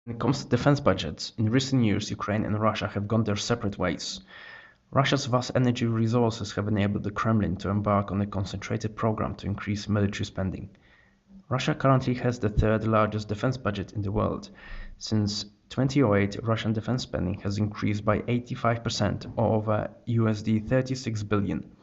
When it comes to defense budgets, in recent years Ukraine and Russia have gone their separate ways. Russia's vast energy resources have enabled the Kremlin to embark on a concentrated program to increase military spending. Russia currently has the third largest defense budget in the world. Since 2008, Russian defense spending has increased by 85% or over USD 36 billion.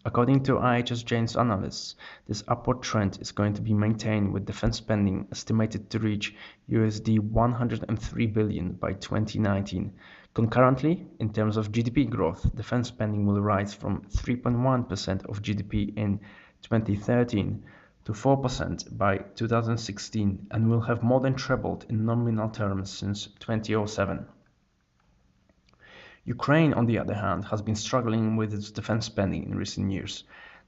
According to IHS Analyst, this upward trend is going to be maintained with defense spending estimated to reach USD 103 billion by 2019. Concurrently, in terms of GDP growth, defense spending will rise from 3.1% of GDP in 2013 to 4% by 2016 and will have more than trebled in nominal terms since 2007. Ukraine, on the other hand, has been struggling with its defense spending in recent years.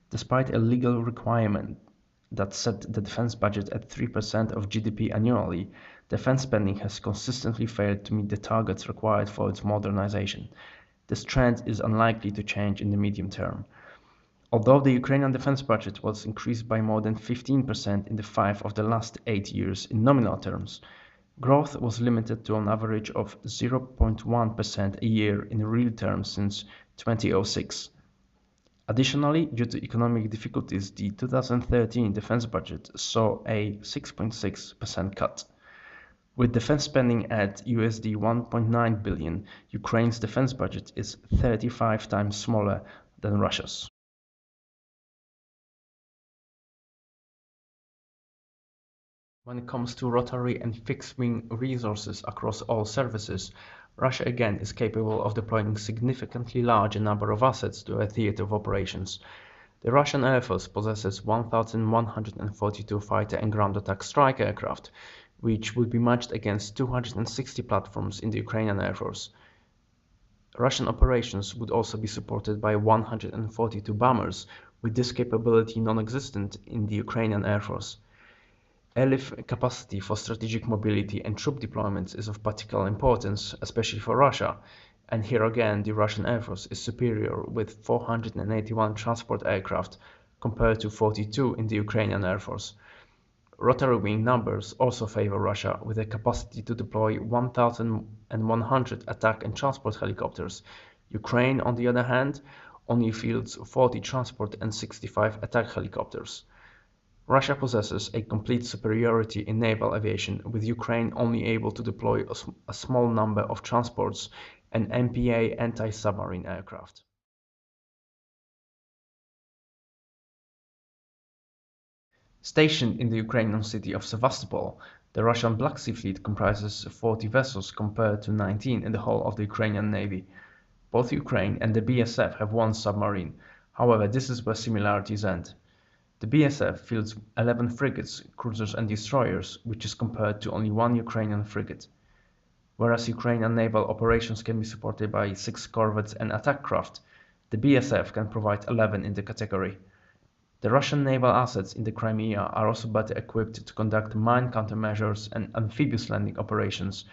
Despite a legal requirement that set the defense budget at 3% of GDP annually, defense spending has consistently failed to meet the targets required for its modernization. This trend is unlikely to change in the medium term. Although the Ukrainian defense budget was increased by more than 15% in the 5 of the last 8 years in nominal terms, growth was limited to an average of 0.1% a year in real terms since 2006. Additionally, due to economic difficulties, the 2013 defense budget saw a 6.6% cut. With defense spending at USD 1.9 billion, Ukraine's defense budget is 35 times smaller than Russia's. When it comes to rotary and fixed-wing resources across all services, Russia again is capable of deploying a significantly larger number of assets to a theater of operations. The Russian Air Force possesses 1,142 fighter and ground attack strike aircraft, which would be matched against 260 platforms in the Ukrainian Air Force. Russian operations would also be supported by 142 bombers, with this capability non-existent in the Ukrainian Air Force. Airlift capacity for strategic mobility and troop deployments is of particular importance, especially for Russia, and here again the Russian Air Force is superior with 481 transport aircraft compared to 42 in the Ukrainian Air Force. Rotary wing numbers also favor Russia with a capacity to deploy 1,100 attack and transport helicopters. Ukraine, on the other hand, only fields 40 transport and 65 attack helicopters. Russia possesses a complete superiority in naval aviation, with Ukraine only able to deploy a small number of transports and MPA anti-submarine aircraft. Stationed in the Ukrainian city of Sevastopol, the Russian Black Sea Fleet comprises 40 vessels compared to 19 in the whole of the Ukrainian Navy. Both Ukraine and the BSF have one submarine, however this is where similarities end. The BSF fields 11 frigates, cruisers and destroyers, which is compared to only one Ukrainian frigate. Whereas Ukrainian naval operations can be supported by 6 corvettes and attack craft, the BSF can provide 11 in the category. The Russian naval assets in the Crimea are also better equipped to conduct mine countermeasures and amphibious landing operations,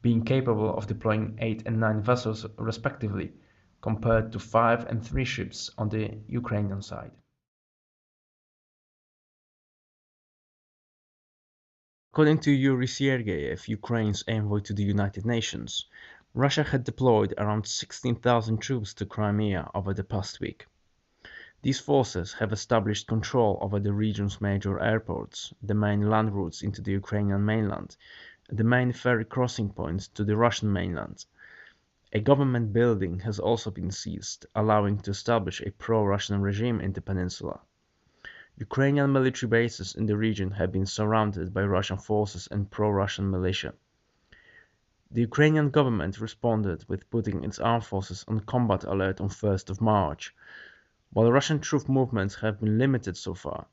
being capable of deploying 8 and 9 vessels respectively, compared to 5 and 3 ships on the Ukrainian side. According to Yuri Sergeyev, Ukraine's envoy to the United Nations, Russia had deployed around 16,000 troops to Crimea over the past week. These forces have established control over the region's major airports, the main land routes into the Ukrainian mainland, and the main ferry crossing points to the Russian mainland. A government building has also been seized, allowing to establish a pro-Russian regime in the peninsula. Ukrainian military bases in the region have been surrounded by Russian forces and pro-Russian militia. The Ukrainian government responded with putting its armed forces on combat alert on 1st of March. While Russian troop movements have been limited so far,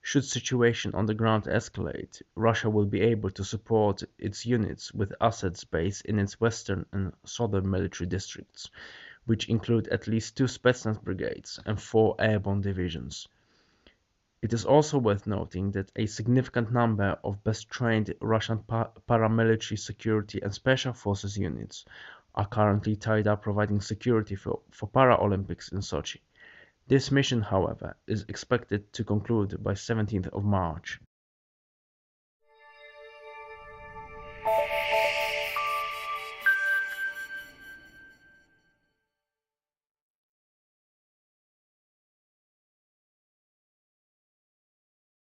should situation on the ground escalate, Russia will be able to support its units with assets based in its western and southern military districts, which include at least 2 Spetsnaz brigades and 4 airborne divisions. It is also worth noting that a significant number of best-trained Russian paramilitary security and special forces units are currently tied up providing security for Paralympics in Sochi. This mission, however, is expected to conclude by 17th of March.